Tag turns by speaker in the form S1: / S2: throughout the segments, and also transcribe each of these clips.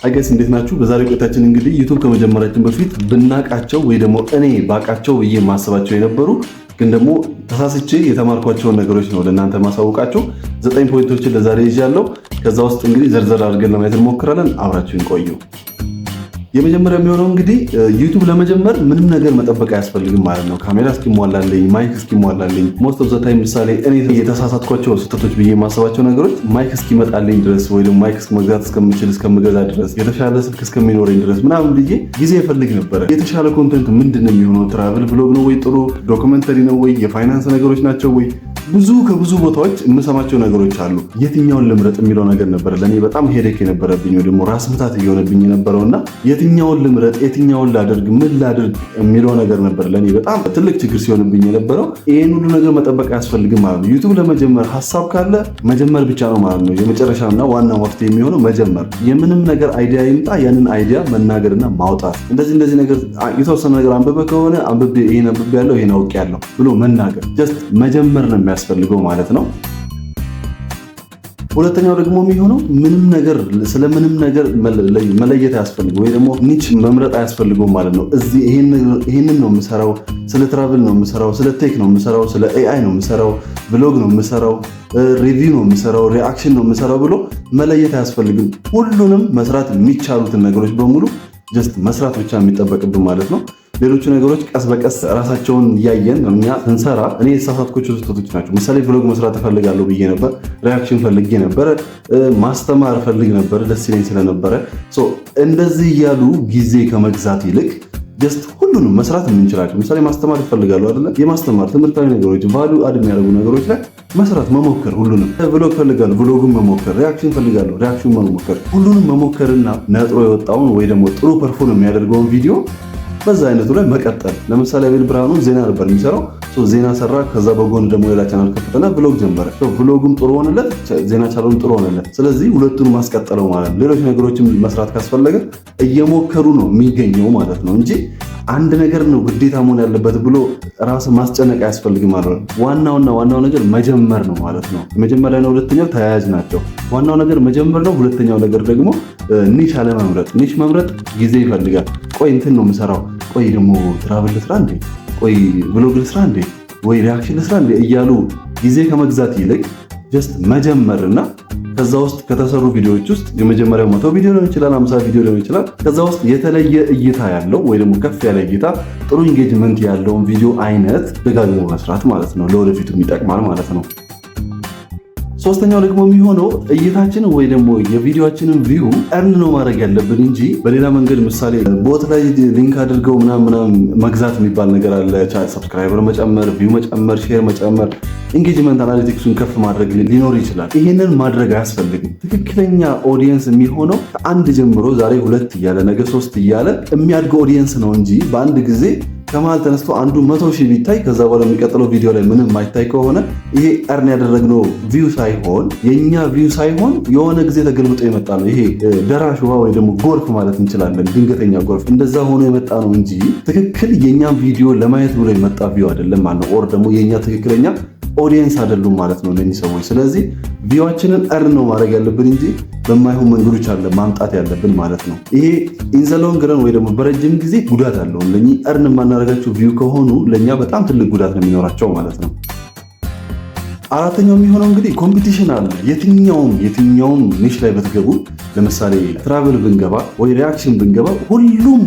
S1: አይገስ እንዴት ናችሁ? በዛሬው ቆይታችን እንግዲህ ዩቲዩብ ከመጀመራችን በፊት ብናቃቸው ወይ ደግሞ እኔ ባቃቸው ብዬ ማሰባቸው የነበሩ ግን ደግሞ ተሳስቼ የተማርኳቸውን ነገሮች ነው ለእናንተ ማሳውቃቸው 9 ፖይንቶችን ለዛሬ ይዣለሁ። ከዛ ውስጥ እንግዲህ ዘርዘር አድርገን ለማየት እንሞክራለን። አብራችሁን ቆዩ። የመጀመሪያው የሚሆነው እንግዲህ ዩቲዩብ ለመጀመር ምንም ነገር መጠበቅ አያስፈልግም ማለት ነው። ካሜራ እስኪሟላልኝ፣ ማይክ እስኪሟላልኝ ሞስት ኦፍ ዘ ታይም ምሳሌ እኔ የተሳሳትኳቸው ስህተቶች ብዬ የማሰባቸው ነገሮች ማይክ እስኪመጣልኝ ድረስ ወይ ደግሞ ማይክ መግዛት እስከምችል እስከምገዛ ድረስ የተሻለ ስልክ እስከሚኖረኝ ድረስ ምናምን ብዬ ጊዜ እፈልግ ነበረ። የተሻለ ኮንቴንት ምንድን ነው የሚሆነው? ትራቭል ብሎግ ነው ወይ ጥሩ ዶክመንተሪ ነው ወይ የፋይናንስ ነገሮች ናቸው ወይ ከብዙ ቦታዎች የምሰማቸው ነገሮች አሉ። የትኛውን ልምረጥ የሚለው ነገር ነበር ለኔ በጣም ሄዴክ የነበረብኝ ወይ ደግሞ ራስ ምታት እየሆነብኝ የነበረውና የትኛውን ልምረጥ የትኛውን ላድርግ ምን ላድርግ የሚለው ነገር ነበር ለኔ በጣም ትልቅ ችግር ሲሆንብኝ የነበረው። ይሄን ሁሉ ነገር መጠበቅ አያስፈልግም ማለት ነው። ዩቲዩብ ለመጀመር ሐሳብ ካለ መጀመር ብቻ ነው ማለት ነው። የመጨረሻና ዋናው መፍትሄ የሚሆነው መጀመር። የምንም ነገር አይዲያ ይምጣ ያንን አይዲያ መናገርና ማውጣት። እንደዚህ ነገር የተወሰነ ነገር አንብበ ከሆነ ይሄን አንብቤያለሁ ይሄን አውቄያለሁ ብሎ መናገር ጀስት መጀመር ነው የሚያስፈልገው ማለት ነው። ሁለተኛው ደግሞ የሚሆነው ስለምንም ነገር መለየት አያስፈልገው ወይ ደግሞ ኒች መምረጥ አያስፈልገው ማለት ነው። እዚህ ይሄንን ነው የምሰራው፣ ስለ ትራቭል ነው የምሰራው፣ ስለ ቴክ ነው የምሰራው፣ ስለ ኤአይ ነው የምሰራው፣ ብሎግ ነው የምሰራው፣ ሪቪው ነው የምሰራው፣ ሪአክሽን ነው የምሰራው ብሎ መለየት አያስፈልግም። ሁሉንም መስራት የሚቻሉትን ነገሮች በሙሉ ጀስት መስራት ብቻ የሚጠበቅብን ማለት ነው። ሌሎቹ ነገሮች ቀስ በቀስ ራሳቸውን እያየን እኛ ስንሰራ እኔ የተሳሳትኳቸው ስህተቶች ናቸው። ምሳሌ ብሎግ መስራት እፈልጋለሁ ብዬ ነበር፣ ሪአክሽን ፈልጌ ነበር፣ ማስተማር ፈልግ ነበር፣ ደስ ይለኝ ስለነበረ እንደዚህ እያሉ ጊዜ ከመግዛት ይልቅ ጀስት ሁሉንም መስራት የምንችላቸው ምሳሌ ማስተማር ይፈልጋሉ አይደለ? የማስተማር ትምህርታዊ ነገሮች ቫልዩ አድ የሚያደርጉ ነገሮች ላይ መስራት መሞከር፣ ሁሉንም ብሎግ ፈልጋሉ ብሎግን መሞከር፣ ሪአክሽን ፈልጋሉ ሪአክሽን መሞከር፣ ሁሉንም መሞከርና ነጥሮ የወጣውን ወይ ደግሞ ጥሩ ፐርፎርም የሚያደርገውን ቪዲዮ በዛ አይነቱ ላይ መቀጠል። ለምሳሌ አቤል ብርሃኑ ዜና ነበር የሚሰራው፣ ዜና ሰራ። ከዛ በጎን ደግሞ ሌላ ቻናል ከፈተና ብሎግ ጀመረ። ብሎጉም ጥሩ ሆነለት፣ ዜና ቻናሉም ጥሩ ሆነለት። ስለዚህ ሁለቱን ማስቀጠለው ማለት ነው። ሌሎች ነገሮችን መስራት ካስፈለገ እየሞከሩ ነው የሚገኘው ማለት ነው እንጂ አንድ ነገር ነው ግዴታ መሆን ያለበት ብሎ ራስን ማስጨነቅ አያስፈልግም ማለት ነው። ዋናው ነገር መጀመር ነው ማለት ነው። መጀመሪያና ሁለተኛው ተያያዥ ናቸው። ዋናው ነገር መጀመር ነው። ሁለተኛው ነገር ደግሞ ኒሽ አለመምረጥ። ኒሽ መምረጥ ጊዜ ይፈልጋል። ቆይ እንትን ነው የምሰራው፣ ቆይ ደግሞ ትራቭል ልስራ እንዴ፣ ቆይ ብሎግ ልስራ እንዴ፣ ወይ ሪአክሽን ልስራ እንዴ እያሉ ጊዜ ከመግዛት ይልቅ ጀስት መጀመርና ከዛ ውስጥ ከተሰሩ ቪዲዮዎች ውስጥ የመጀመሪያው 100 ቪዲዮ ሊሆን ይችላል፣ 50 ቪዲዮ ሊሆን ይችላል። ከዛ ውስጥ የተለየ እይታ ያለው ወይ ደግሞ ከፍ ያለ እይታ ጥሩ ኢንጌጅመንት ያለውን ቪዲዮ አይነት ደጋግሞ መስራት ማለት ነው። ለወደፊቱ ይጠቅማል ማለት ነው። ሶስተኛው ደግሞ የሚሆነው እይታችንን ወይ ደግሞ የቪዲዮአችንን ቪው እርን ነው ማድረግ ያለብን እንጂ በሌላ መንገድ ምሳሌ ቦት ላይ ሊንክ አድርገው ምናምን መግዛት የሚባል ነገር አለ። ሰብስክራይበር መጨመር፣ ቪው መጨመር፣ ሼር መጨመር፣ ኢንጌጅመንት አናሊቲክሱን ከፍ ማድረግ ሊኖር ይችላል። ይሄንን ማድረግ አያስፈልግም። ትክክለኛ ኦዲየንስ የሚሆነው ከአንድ ጀምሮ ዛሬ 2 እያለ ነገ 3 እያለ የሚያድገው ኦዲየንስ ነው እንጂ በአንድ ጊዜ ከመሃል ተነስቶ አንዱ 100,000 ቢታይ ከዛ በኋላ የሚቀጥለው ቪዲዮ ላይ ምንም ማይታይ ከሆነ ይሄ እርን ያደረግነው ቪው ሳይሆን የኛ ቪው ሳይሆን የሆነ ጊዜ ተገልብጦ የመጣ ነው። ይሄ ደራሽ ውሃ ወይ ደግሞ ጎርፍ ማለት እንችላለን። ድንገተኛ ጎርፍ እንደዛ ሆኖ የመጣ ነው እንጂ ትክክል የኛን ቪዲዮ ለማየት ብሎ የመጣ ቪው አይደለም ማለት ነው። ኦር ደግሞ የኛ ትክክለኛ ኦዲየንስ አይደሉም ማለት ነው እነዚህ ሰዎች። ስለዚህ ቪዋችንን እርን ነው ማድረግ ያለብን እንጂ በማይሆን መንገዶች አለ ማምጣት ያለብን ማለት ነው። ይሄ ኢንዘሎንግ ረን ወይ ደግሞ በረጅም ጊዜ ጉዳት አለው። ለኛ እርን የማናደርጋቸው ቪው ከሆኑ ለኛ በጣም ትልቅ ጉዳት ነው የሚኖራቸው ማለት ነው። አራተኛው የሚሆነው እንግዲህ ኮምፒቲሽን አለ። የትኛውም ኒሽ ላይ በትገቡ ለምሳሌ ትራቭል ብንገባ ወይ ሪአክሽን ብንገባ ሁሉም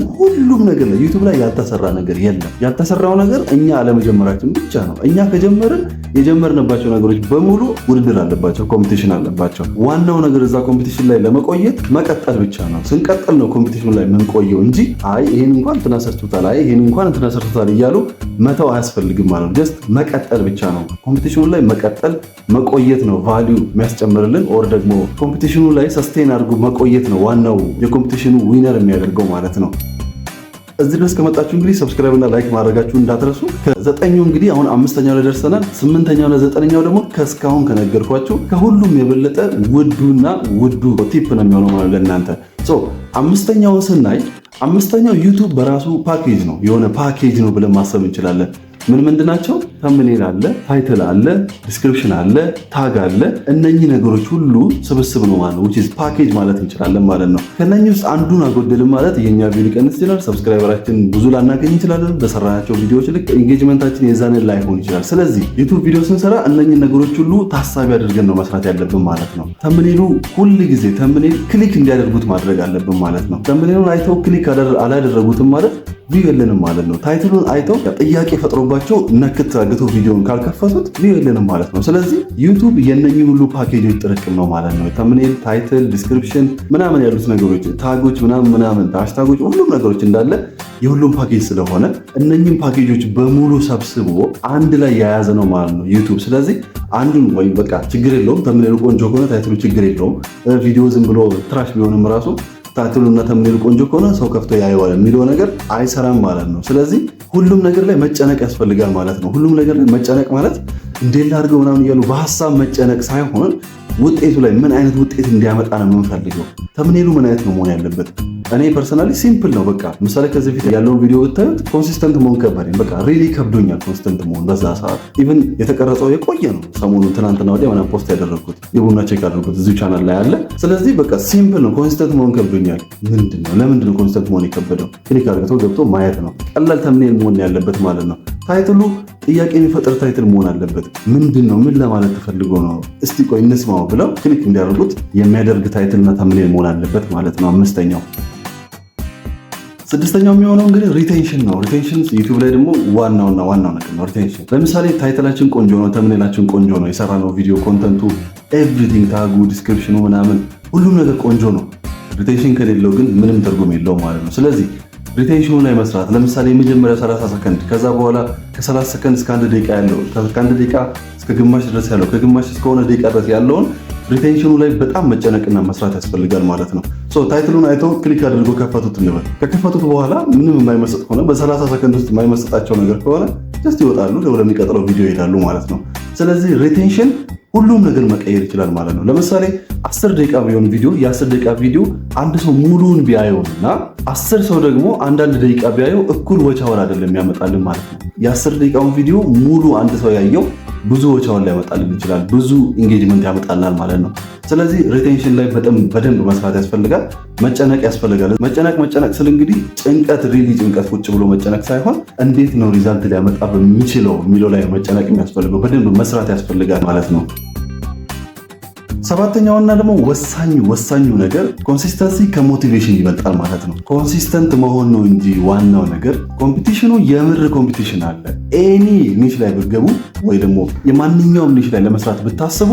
S1: ነገር ላይ ዩቲዩብ ላይ ያልተሰራ ነገር የለም። ያልተሰራው ነገር እኛ አለመጀመራችን ብቻ ነው። እኛ ከጀመርን የጀመርንባቸው ነገሮች በሙሉ ውድድር አለባቸው፣ ኮምፒቲሽን አለባቸው። ዋናው ነገር እዛ ኮምፒቲሽን ላይ ለመቆየት መቀጠል ብቻ ነው። ስንቀጥል ነው ኮምፒቲሽን ላይ የምንቆየው እንጂ ይሄን እንኳን እንትና ሰርቶታል፣ ይሄን እንኳን እንትና ሰርቶታል እያሉ መተው አያስፈልግም ማለት ነው። ጀስት መቀጠል ብቻ ነው። ኮምፒቲሽኑ ላይ መቆየት ነው ቫልዩ የሚያስጨምርልን። ኦር ደግሞ ኮምፒቲሽኑ ላይ ሰስቴን አድርጎ መቆየት ነው ዋናው የኮምፒቲሽኑ ዊነር የሚያደርገው ማለት ነው። እዚህ ድረስ ከመጣችሁ እንግዲህ ሰብስክራይብ እና ላይክ ማድረጋችሁ እንዳትረሱ። ከ9ኙ እንግዲህ አሁን 5ኛው ላይ ደርሰናል። 8ኛው እና 9ኛው ደግሞ ከስካሁን ከነገርኳችሁ ከሁሉም የበለጠ ውዱ ቲፕ ነው የሚሆነው ማለት ለእናንተ። 5ኛውን ስናይ 5ኛው ዩቲዩብ በራሱ ፓኬጅ ነው፣ የሆነ ፓኬጅ ነው ብለን ማሰብ እንችላለን። ምንድናቸው? ተምብኔል አለ፣ ታይትል አለ፣ ዲስክሪፕሽን አለ፣ ታግ አለ። እነኚህ ነገሮች ሁሉ ስብስብ ነው ማለት ነው። which is ፓኬጅ ማለት እንችላለን ማለት ነው። ከነኚህ ውስጥ አንዱን አጎደልን ማለት የኛ ቪው ሊቀንስ ይችላል፣ ሰብስክራይበራችን ብዙ ላናገኝ እንችላለን፣ በሰራናቸው ቪዲዮዎች ልክ ኢንጌጅመንታችን የዛንን ላይሆን ይችላል። ስለዚህ ዩቲዩብ ቪዲዮ ስንሰራ እነኚህ ነገሮች ሁሉ ታሳቢ አድርገን ነው መስራት ያለብን ማለት ነው። ተምብኔሉ ሁል ጊዜ ተምብኔል ክሊክ እንዲያደርጉት ማድረግ አለብን ማለት ነው። ተምብኔሉን አይተው ክሊክ አላደረጉትም ማለት ቪው የለንም ማለት ነው። ታይትሉን አይተው ጥያቄ ፈጥሮባቸው ነክት አግተው ቪዲዮን ካልከፈቱት ቪው የለንም ማለት ነው። ስለዚህ ዩቲዩብ የነኚህ ሁሉ ፓኬጆች ጥርቅም ነው ማለት ነው። ተምብኔል፣ ታይትል፣ ዲስክሪፕሽን ምናምን ያሉት ነገሮች፣ ታጎች ምናምን ሃሽታጎች፣ ሁሉም ነገሮች እንዳለ የሁሉም ፓኬጅ ስለሆነ እነኚህም ፓኬጆች በሙሉ ሰብስቦ አንድ ላይ የያዘ ነው ማለት ነው ዩቲዩብ። ስለዚህ አንዱን ወይም በቃ ችግር የለውም ተምብኔሉ ቆንጆ ከሆነ ታይትሉ ችግር የለውም፣ ቪዲዮ ዝም ብሎ ትራሽ ቢሆንም ራሱ ታይትሉና ተምብኔሉ ቆንጆ ከሆነ ሰው ከፍቶ ያየዋል የሚለው ነገር አይሰራም ማለት ነው። ስለዚህ ሁሉም ነገር ላይ መጨነቅ ያስፈልጋል ማለት ነው። ሁሉም ነገር ላይ መጨነቅ ማለት እንዴት ላድርገው ምናምን እያሉ በሀሳብ መጨነቅ ሳይሆን ውጤቱ ላይ ምን አይነት ውጤት እንዲያመጣ ነው የምንፈልገው። ተምብኔሉ ምን አይነት ነው መሆን ያለበት? እኔ ፐርሰናሊ ሲምፕል ነው በቃ። ምሳሌ ከዚህ ፊት ያለውን ቪዲዮ ብታዩት ኮንሲስተንት መሆን ከበደኝ። በቃ ሪሊ ከብዶኛል ኮንሲስተንት መሆን በዛ ሰዓት። ኢቭን የተቀረጸው የቆየ ነው። ሰሞኑን ትናንትና ወዲያ ምናምን ፖስት ያደረግኩት የቡና ቼክ አድርጉት እዚሁ ቻናል ላይ አለ። ስለዚህ በቃ ሲምፕል ነው። ኮንሲስተንት መሆን ከብዶኛል። ለምንድን ነው ኮንሲስተንት መሆን የከበደው? ክሊክ አድርገው ገብቶ ማየት ነው። ቀላል ተምብኔል መሆን ያለበት ማለት ነው። ታይትሉ ጥያቄ የሚፈጥር ታይትል መሆን አለበት። ምንድን ነው ምን ለማለት ተፈልጎ ነው እስቲ ቆይ እንስማው ብለው ክሊክ እንዲያደርጉት የሚያደርግ ታይትልና ተምብኔል መሆን አለበት ማለት ነው። አምስተኛው ስድስተኛው የሚሆነው እንግዲህ ሪቴንሽን ነው። ሪቴንሽን ዩቲዩብ ላይ ደግሞ ዋናው ነገር ነው ሪቴንሽን። ለምሳሌ ታይትላችን ቆንጆ ነው፣ ተምብኔላችን ቆንጆ ነው፣ የሰራነው ቪዲዮ ኮንተንቱ፣ ኤቭሪቲንግ ታጉ፣ ዲስክሪፕሽኑ ምናምን ሁሉም ነገር ቆንጆ ነው። ሪቴንሽን ከሌለው ግን ምንም ትርጉም የለውም ማለት ነው። ስለዚህ ሪቴንሽኑ ላይ መስራት ለምሳሌ የመጀመሪያው 30 ሰከንድ ከዛ በኋላ ከ30 ሰከንድ እስከ 1 ደቂቃ ያለው ከ1 ደቂቃ እስከ ግማሽ ድረስ ያለው ከግማሽ እስከሆነ ደቂቃ ድረስ ያለውን ሪቴንሽኑ ላይ በጣም መጨነቅና መስራት ያስፈልጋል ማለት ነው። ታይትሉን አይተው ክሊክ አድርገው ከፈቱት እንበል። ከከፈቱት በኋላ ምንም የማይመስጥ ከሆነ በ30 ሰከንድ ውስጥ የማይመስጣቸው ነገር ከሆነ ጀስት ይወጣሉ፣ ወደሚቀጥለው ቪዲዮ ይሄዳሉ ማለት ነው። ስለዚህ ሪቴንሽን ሁሉም ነገር መቀየር ይችላል ማለት ነው። ለምሳሌ 10 ደቂቃ ቢሆን ቪዲዮ የ10 ደቂቃ ቪዲዮ አንድ ሰው ሙሉውን ቢያየውና 10 ሰው ደግሞ አንዳንድ ደቂቃ ቢያየው እኩል ወቻውን አይደለም የሚያመጣልን ማለት ነው። የ10 ደቂቃውን ቪዲዮ ሙሉ አንድ ሰው ያየው ብዙ ወቻውን ሊያመጣልን ይችላል፣ ብዙ ኢንጌጅመንት ያመጣልናል ማለት ነው። ስለዚህ ሪቴንሽን ላይ በደንብ መስራት ያስፈልጋል፣ መጨነቅ ያስፈልጋል። መጨነቅ ስል እንግዲህ ጭንቀት ሪሊ ጭንቀት ቁጭ ብሎ መጨነቅ ሳይሆን እንዴት ነው ሪዛልት ሊያመጣ በሚችለው የሚለው ላይ መጨነቅ የሚያስፈልገው በደንብ መስራት ያስፈልጋል ማለት ነው። ሰባተኛውና ደግሞ ወሳኙ ነገር ኮንሲስተንሲ ከሞቲቬሽን ይበልጣል ማለት ነው። ኮንሲስተንት መሆን ነው እንጂ ዋናው ነገር ኮምፒቲሽኑ የምር ኮምፒቲሽን አለ። ኤኒ ኒሽ ላይ ብትገቡ ወይ ደግሞ የማንኛውም ኒሽ ላይ ለመስራት ብታስቡ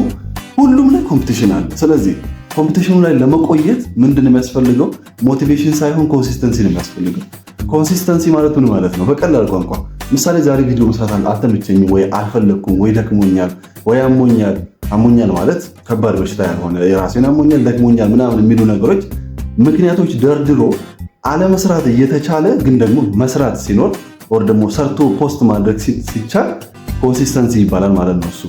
S1: ሁሉም ላይ ኮምፒቲሽን አለ። ስለዚህ ኮምፒቲሽኑ ላይ ለመቆየት ምንድን ነው የሚያስፈልገው? ሞቲቬሽን ሳይሆን ኮንሲስተንሲ ነው የሚያስፈልገው። ኮንሲስተንሲ ማለት ምን ማለት ነው? በቀላል ቋንቋ ምሳሌ ዛሬ ቪዲዮ መስራት አልተመቸኝም፣ ወይ አልፈለግኩም፣ ወይ ደክሞኛል፣ ወይ አሞኛል ማለት ከባድ በሽታ ያልሆነ የራሴን አሞኛል፣ ደክሞኛል ምናምን የሚሉ ነገሮች ምክንያቶች ደርድሮ አለመስራት እየተቻለ ግን ደግሞ መስራት ሲኖር ወር ደግሞ ሰርቶ ፖስት ማድረግ ሲቻል ኮንሲስተንሲ ይባላል ማለት ነው። እሱ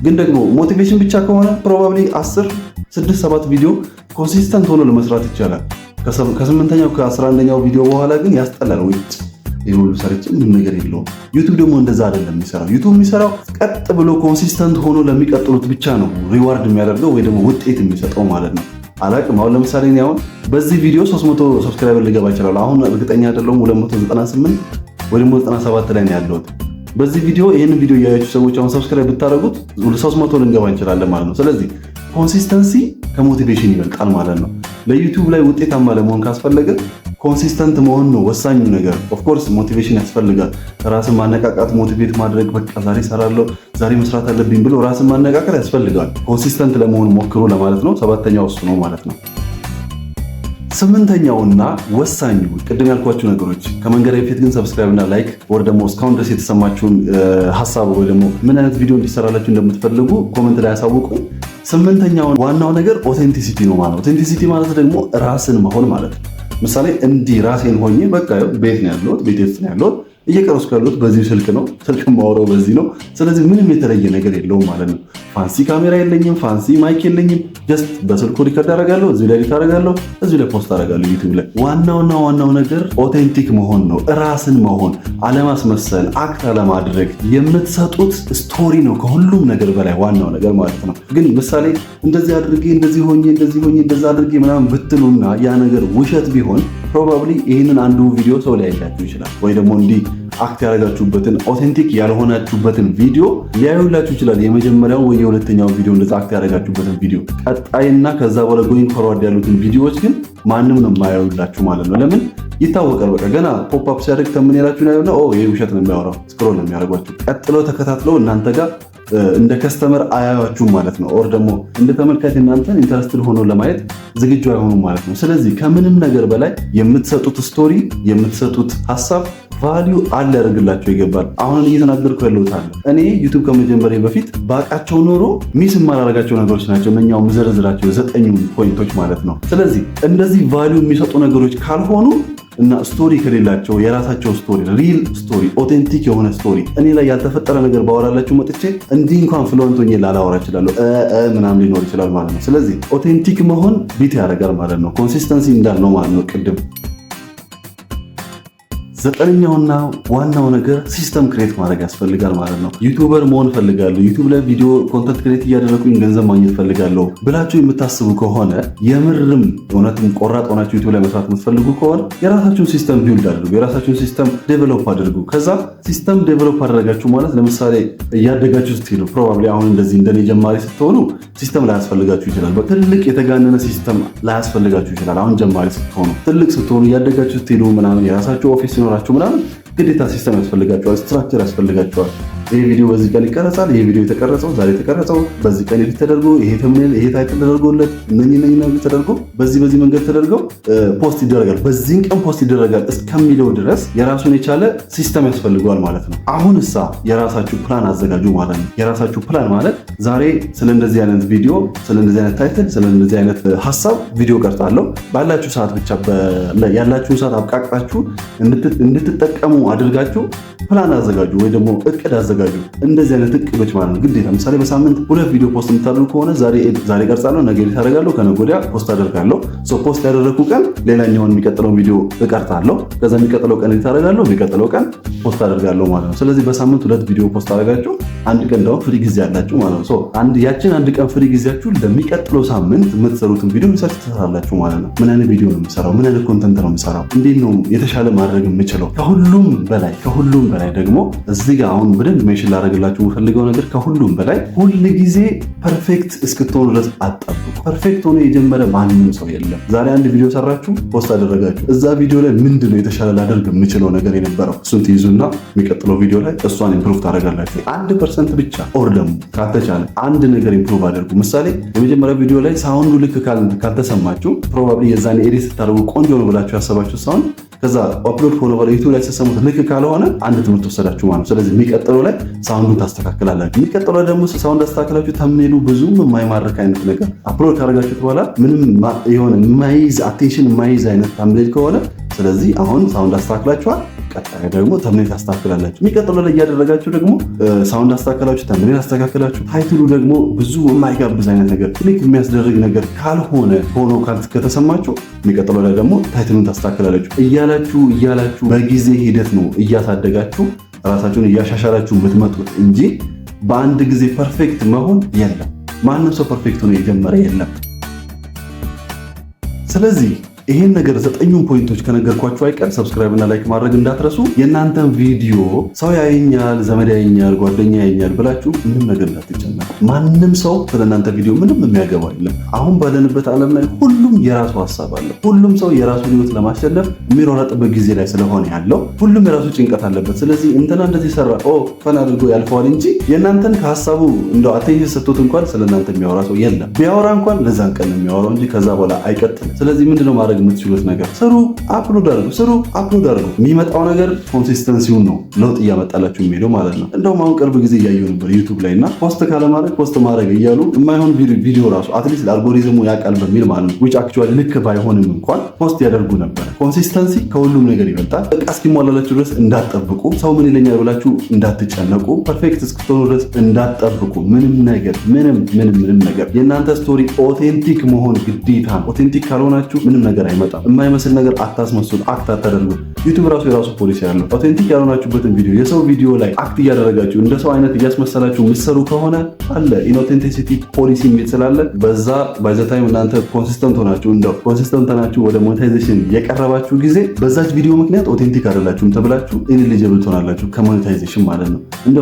S1: ግን ደግሞ ሞቲቬሽን ብቻ ከሆነ ፕሮባብሊ 10፣ 6፣ 7 ቪዲዮ ኮንሲስተንት ሆኖ ለመስራት ይቻላል። ከ8ኛው ከ11ኛው ቪዲዮ በኋላ ግን ያስጠላል። ይህ ሁሉ ሰርቼ ምንም ነገር የለውም። ዩቲዩብ ደግሞ እንደዛ አይደለም የሚሰራው። ዩቲዩብ የሚሰራው ቀጥ ብሎ ኮንሲስተንት ሆኖ ለሚቀጥሉት ብቻ ነው ሪዋርድ የሚያደርገው ወይ ደግሞ ውጤት የሚሰጠው ማለት ነው። አላቅም አሁን ለምሳሌ እኔ አሁን በዚህ ቪዲዮ 300 ሰብስክራይበር ሊገባ ይችላል። አሁን እርግጠኛ አይደለሁም 298 ወይ ደግሞ 97 ላይ ነው ያለሁት። በዚህ ቪዲዮ ይህንን ቪዲዮ እያያችሁ ሰዎች አሁን ሰብስክራይብ ብታደርጉት 300 ልንገባ እንችላለን ማለት ነው። ስለዚህ ኮንሲስተንሲ ከሞቲቬሽን ይበልጣል ማለት ነው። ለዩቲዩብ ላይ ውጤታማ ለመሆን ካስፈለገ ኮንሲስተንት መሆን ነው ወሳኙ ነገር። ኦፍኮርስ ሞቲቬሽን ያስፈልጋል። ራስን ማነቃቃት፣ ሞቲቬት ማድረግ፣ በቃ ዛሬ እሰራለሁ፣ ዛሬ መስራት አለብኝ ብሎ ራስን ማነቃቃት ያስፈልጋል። ኮንሲስተንት ለመሆን ሞክሮ ለማለት ነው። 7ኛው እሱ ነው ማለት ነው። 8ኛውና ወሳኙ ቅድም ያልኳችሁ ነገሮች ከመንገድ በፊት ግን ሰብስክራይብ እና ላይክ ወር ደግሞ እስካሁን ድረስ የተሰማችሁን ሀሳብ ወይ ደግሞ ምን አይነት ቪዲዮ እንዲሰራላችሁ እንደምትፈልጉ ኮመንት ላይ ያሳውቁኝ። 8ኛውን ዋናው ነገር ኦቴንቲሲቲ ነው ማለት ነው። ኦቴንቲሲቲ ማለት ደግሞ ራስን መሆን ማለት ነው። ምሳሌ እንዲህ ራሴን ሆኜ በቃ ቤት ነው ያለሁት፣ ቤት ውስጥ ነው ያለሁት፣ እየቀረስኩ ያለሁት በዚህ ስልክ ነው፣ ስልክ ማውራው በዚህ ነው። ስለዚህ ምንም የተለየ ነገር የለውም ማለት ነው። ፋንሲ ካሜራ የለኝም፣ ፋንሲ ማይክ የለኝም፣ ጀስት በስልኩ ሪከርድ አደርጋለሁ፣ እዚህ ላይ ኤዲት አደርጋለሁ፣ እዚህ ላይ ፖስት አደርጋለሁ ዩቲዩብ ላይ። ዋናው ነገር ኦቴንቲክ መሆን ነው፣ ራስን መሆን፣ አለማስመሰል፣ አክት አለማድረግ። የምትሰጡት ስቶሪ ነው ከሁሉም ነገር በላይ ዋናው ነገር ማለት ነው። ግን ምሳሌ እንደዚህ አድርጌ እንደዚህ ሆኜ እንደዛ አድርጌ ምናምን ብትሉና ያ ነገር ውሸት ቢሆን ፕሮባብሊ ይህንን አንዱ ቪዲዮ ሰው ሊያይላችሁ ይችላል፣ ወይ ደግሞ እንዲህ አክት ያደረጋችሁበትን ኦቴንቲክ ያልሆናችሁበትን ቪዲዮ ሊያዩላችሁ ይችላል። የመጀመሪያው ወይ የሁለተኛው ቪዲዮ እንደዛ አክት ያደረጋችሁበትን ቪዲዮ፣ ቀጣይና ከዛ በኋላ ጎይንግ ፎርዋርድ ያሉትን ቪዲዮዎች ግን ማንም ነው የማያዩላችሁ ማለት ነው። ለምን? ይታወቃል። በቃ ገና ፖፕ አፕ ሲያደርግ ተምን ያላችሁ ነው ይሄ ውሸት ነው የሚያወራው፣ ስክሮል ነው የሚያደርጓችሁ። ቀጥለው ተከታትለው እናንተ ጋር እንደ ከስተመር አያያችሁም ማለት ነው። ኦር ደግሞ እንደ ተመልካች እናንተን ኢንተረስትድ ሆኖ ለማየት ዝግጁ አይሆኑም ማለት ነው። ስለዚህ ከምንም ነገር በላይ የምትሰጡት ስቶሪ፣ የምትሰጡት ሀሳብ ቫልዩ አለ ያደርግላቸው ይገባል። አሁን እየተናገርኩ ያለሁት አለ እኔ ዩቲዩብ ከመጀመሪያ በፊት ባቃቸው ኖሮ ሚስ የማላደርጋቸው ነገሮች ናቸው እነኛው ምዘረዝራቸው 9 ፖይንቶች ማለት ነው። ስለዚህ እንደዚህ ቫልዩ የሚሰጡ ነገሮች ካልሆኑ እና ስቶሪ ከሌላቸው የራሳቸው ስቶሪ፣ ሪል ስቶሪ፣ ኦቴንቲክ የሆነ ስቶሪ እኔ ላይ ያልተፈጠረ ነገር ባወራላችሁ መጥቼ እንዲህ እንኳን ፍሉዌንት ሆኜ ላላወራ እችላለሁ ምናምን ሊኖር ይችላል ማለት ነው። ስለዚህ ኦቴንቲክ መሆን ቢት ያደርጋል ማለት ነው። ኮንሲስተንሲ እንዳልነው ማለት ነው ቅድም። 9ኛውና ዋናው ነገር ሲስተም ክሬት ማድረግ ያስፈልጋል ማለት ነው። ዩቲዩበር መሆን ፈልጋለሁ፣ ዩቲዩብ ላይ ቪዲዮ ኮንተንት ክሬት እያደረኩኝ ገንዘብ ማግኘት ፈልጋለሁ ብላችሁ የምታስቡ ከሆነ የምርም እውነትም ቆራጥ ሆናችሁ ዩቲዩብ ላይ መስራት የምትፈልጉ ከሆነ የራሳችሁን ሲስተም ቢውልድ አድርጉ፣ የራሳችሁን ሲስተም ዴቨሎፕ አድርጉ። ከዛ ሲስተም ዴቨሎፕ አደረጋችሁ ማለት ለምሳሌ እያደጋችሁ ስትሄዱ ፕሮባብሊ አሁን እንደዚህ እንደኔ ጀማሪ ስትሆኑ ሲስተም ላያስፈልጋችሁ ይችላል። በትልቅ የተጋነነ ሲስተም ላያስፈልጋችሁ ይችላል። አሁን ጀማሪ ስትሆኑ፣ ትልቅ ስትሆኑ እያደጋችሁ ስትሄዱ ምናምን የራሳችሁ ኦፊስ ሲኖራችሁ ምናምን ግዴታ ሲስተም ያስፈልጋቸዋል፣ ስትራክቸር ያስፈልጋቸዋል። ይሄ ቪዲዮ በዚህ ቀን ይቀረጻል፣ ይሄ ቪዲዮ የተቀረጸው ዛሬ የተቀረጸው በዚህ ቀን ኤዲት ተደርጎ ይሄ ተምኔል ይሄ ታይትል ተደርጎለት እነኚህ ነገር ተደርጎ በዚህ መንገድ ተደርገው ፖስት ይደረጋል፣ በዚህን ቀን ፖስት ይደረጋል እስከሚለው ድረስ የራሱን የቻለ ሲስተም ያስፈልገዋል ማለት ነው። አሁን እሳ የራሳችሁ ፕላን አዘጋጁ ማለት ነው። የራሳችሁ ፕላን ማለት ዛሬ ስለ እንደዚህ አይነት ቪዲዮ፣ ስለ እንደዚህ አይነት ታይትል፣ ስለ እንደዚህ አይነት ሀሳብ ቪዲዮ ቀርጻለሁ ባላችሁ ሰዓት ብቻ ያላችሁን ሰዓት አብቃቅጣችሁ እንድትጠቀሙ አድርጋችሁ ፕላን አዘጋጁ ወይ ደግሞ እቅድ አዘጋጁ። እንደዚህ አይነት እቅዶች ማለት ነው ግዴታ። ምሳሌ በሳምንት 2 ቪዲዮ ፖስት የምታደርጉ ከሆነ ዛሬ ቀርጻለሁ፣ ነገ ኤዲት አደርጋለሁ፣ ከነገ ወዲያ ፖስት አደርጋለሁ። ፖስት ያደረኩ ቀን ሌላኛውን የሚቀጥለውን ቪዲዮ እቀርጻለሁ፣ ከዛ የሚቀጥለው ቀን ኤዲት አደርጋለሁ፣ የሚቀጥለው ቀን ፖስት አደርጋለሁ ማለት ነው። ስለዚህ በሳምንት 2 ቪዲዮ ፖስት አደርጋችሁ አንድ ቀን ደግሞ ፍሪ ጊዜ ያላችሁ ማለት ነው። ያችን አንድ ቀን ፍሪ ጊዜያችሁ ለሚቀጥለው ሳምንት የምትሰሩትን ቪዲዮ ሪሰርች ትሰራላችሁ ማለት ነው። ምን አይነት ቪዲዮ ነው የምሰራው? ምን አይነት ኮንተንት ነው የምሰራው? እንዴት ነው የተሻለ ማድረግ የምችለው? ከሁሉም በላይ ደግሞ እዚህ ጋር አሁን በደንብ ሜንሽን ላደርግላችሁ የምፈልገው ነገር ከሁሉም በላይ ሁል ጊዜ ፐርፌክት እስክትሆኑ ድረስ አትጠብቁ። ፐርፌክት ሆኖ የጀመረ ማንም ሰው የለም። ዛሬ አንድ ቪዲዮ ሰራችሁ፣ ፖስት አደረጋችሁ። እዛ ቪዲዮ ላይ ምንድነው የተሻለ ላደርግ የምችለው ነገር የነበረው? እሱን ትይዙና የሚቀጥለው ቪዲዮ ላይ እሷን ኢምፕሩቭ ታደርጋላችሁ። 1% ብቻ ኦር ደግሞ ካልተቻለ አንድ ነገር ኢምፕሩቭ አድርጉ። ምሳሌ የመጀመሪያ ቪዲዮ ላይ ሳውንዱ ልክ ካልተሰማችሁ ፕሮባብሊ የዛኔ ኤዲት ስታደርጉ ቆንጆ ነው ብላችሁ ያሰባችሁ ሳውንድ ከዛ አፕሎድ ከሆነ በኋላ ዩቲዩብ ላይ ስትሰሙት ልክ ካልሆነ አንድ ትምህርት ወሰዳችሁ ማለት ነው። ስለዚህ የሚቀጥለው ላይ ሳውንዱን ታስተካክላላችሁ። የሚቀጥለው ደግሞ ሳውንድ አስተካክላችሁ ተምኔሉ ብዙም የማይማርክ አይነት ነገር አፕሎድ ካደረጋችሁት በኋላ ምንም የሆነ የማይዝ አቴንሽን የማይዝ አይነት ተምኔል ከሆነ ስለዚህ አሁን ሳውንድ አስተካክላችኋል፣ ቀጣይ ደግሞ ተምኔል ታስተካክላላችሁ። የሚቀጥለው ላይ እያደረጋችሁ ደግሞ ሳውንድ አስተካክላችሁ ተምኔል አስተካክላችሁ ታይትሉ ደግሞ ብዙ የማይጋብዝ አይነት ነገር ክሊክ የሚያስደርግ ነገር ካልሆነ ሆኖ ከተሰማችሁ የሚቀጥለው ላይ ደግሞ ታይትሉን ታስተካክላላችሁ። እያላችሁ በጊዜ ሂደት ነው እያሳደጋችሁ ራሳችሁን እያሻሻላችሁ የምትመጡት እንጂ በአንድ ጊዜ ፐርፌክት መሆን የለም። ማንም ሰው ፐርፌክት ሆኖ የጀመረ የለም። ስለዚህ ይሄን ነገር 9 ፖይንቶች ከነገርኳችሁ አይቀር ሰብስክራይብ እና ላይክ ማድረግ እንዳትረሱ። የእናንተን ቪዲዮ ሰው ያየኛል፣ ዘመድ ያየኛል፣ ጓደኛ ያየኛል ብላችሁ ምንም ነገር እንዳትጨነቁ። ማንም ሰው ስለእናንተ ቪዲዮ ምንም የሚያገባው የለም። አሁን ባለንበት ዓለም ላይ ሁሉም የራሱ ሀሳብ አለው። ሁሉም ሰው የራሱ ህይወት ለማሸነፍ የሚሮጥበት ጊዜ ላይ ስለሆነ ያለው ሁሉም የራሱ ጭንቀት አለበት። ስለዚህ እንትና እንደዚህ ሰራ ፈን አድርጎ ያልፈዋል እንጂ የእናንተን ከሀሳቡ እንደው አቴንሽን ሰጥቶት እንኳን ስለእናንተ የሚያወራ ሰው የለም። ቢያወራ እንኳን ለዛን ቀን የሚያወራው እንጂ ከዛ በኋላ አይቀጥልም። ስለዚህ ምንድነው ማድረግ የምትችሉት ነገር ስሩ፣ አፕሎድ አድርጉ። የሚመጣው ነገር ኮንሲስተንሲውን ነው ለውጥ እያመጣላችሁ የሚሄደው ማለት ነው። እንደውም አሁን ቅርብ ጊዜ እያየሁ ነበር ዩቱብ ላይ እና ፖስት ካለማድረግ ፖስት ማድረግ እያሉ የማይሆን ቪዲዮ ራሱ አትሊስት አልጎሪዝሙ ያውቃል በሚል ማለት ነው which actually ልክ ባይሆንም እንኳን ፖስት ያደርጉ ነበር። ኮንሲስተንሲ ከሁሉም ነገር ይበልጣል። በቃ እስኪሟላላችሁ ድረስ እንዳትጠብቁ፣ ሰው ምን ይለኛል ብላችሁ እንዳትጨነቁ፣ ፐርፌክት እስክትሆኑ ድረስ እንዳትጠብቁ። ምንም ነገር የእናንተ ስቶሪ ኦቴንቲክ መሆን ግዴታ ነው። ኦቴንቲክ ካልሆናችሁ ምንም ነገር አይመጣም። የማይመስል ነገር አታስመስሉ፣ አክት አታደርጉ። ዩቱብ ራሱ የራሱ ፖሊሲ ያለው ኦቴንቲክ ያልሆናችሁበትን ቪዲዮ የሰው ቪዲዮ ላይ አክት እያደረጋችሁ እንደ ሰው አይነት እያስመሰላችሁ የምትሰሩ ከሆነ አለ ኢንኦቴንቲሲቲ ፖሊሲ የሚል ስላለ በዛ ባይ ዘ ታይም እናንተ ኮንሲስተንት ሆናችሁ ወደ ሞኔታይዜሽን የቀረባችሁ ጊዜ በዛች ቪዲዮ ምክንያት ኦቴንቲክ አይደላችሁም ተብላችሁ ኢንኤሊጂብል ትሆናላችሁ ከሞኔታይዜሽን ማለት ነው። እንደ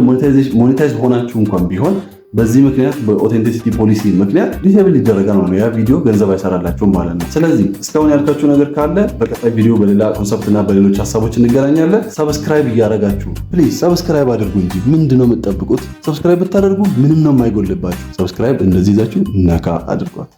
S1: ሞኔታይዝ ሆናችሁ እንኳን ቢሆን በዚህ ምክንያት በኦቴንቲሲቲ ፖሊሲ ምክንያት ዲሴብል ይደረጋል ማለት ነው። ያ ቪዲዮ ገንዘብ አይሰራላችሁም ማለት ነው። ስለዚህ እስካሁን ያልካችሁ ነገር ካለ በቀጣይ ቪዲዮ በሌላ ኮንሰፕትና በሌሎች ሀሳቦች እንገናኛለን። ሰብስክራይብ እያደረጋችሁ ፕሊዝ ሰብስክራይብ አድርጉ እንጂ ምንድነው የምትጠብቁት? ሰብስክራይብ ብታደርጉ ምንም ነው የማይጎልባችሁ። ሰብስክራይብ እንደዚህ ይዛችሁ ነካ አድርጓት።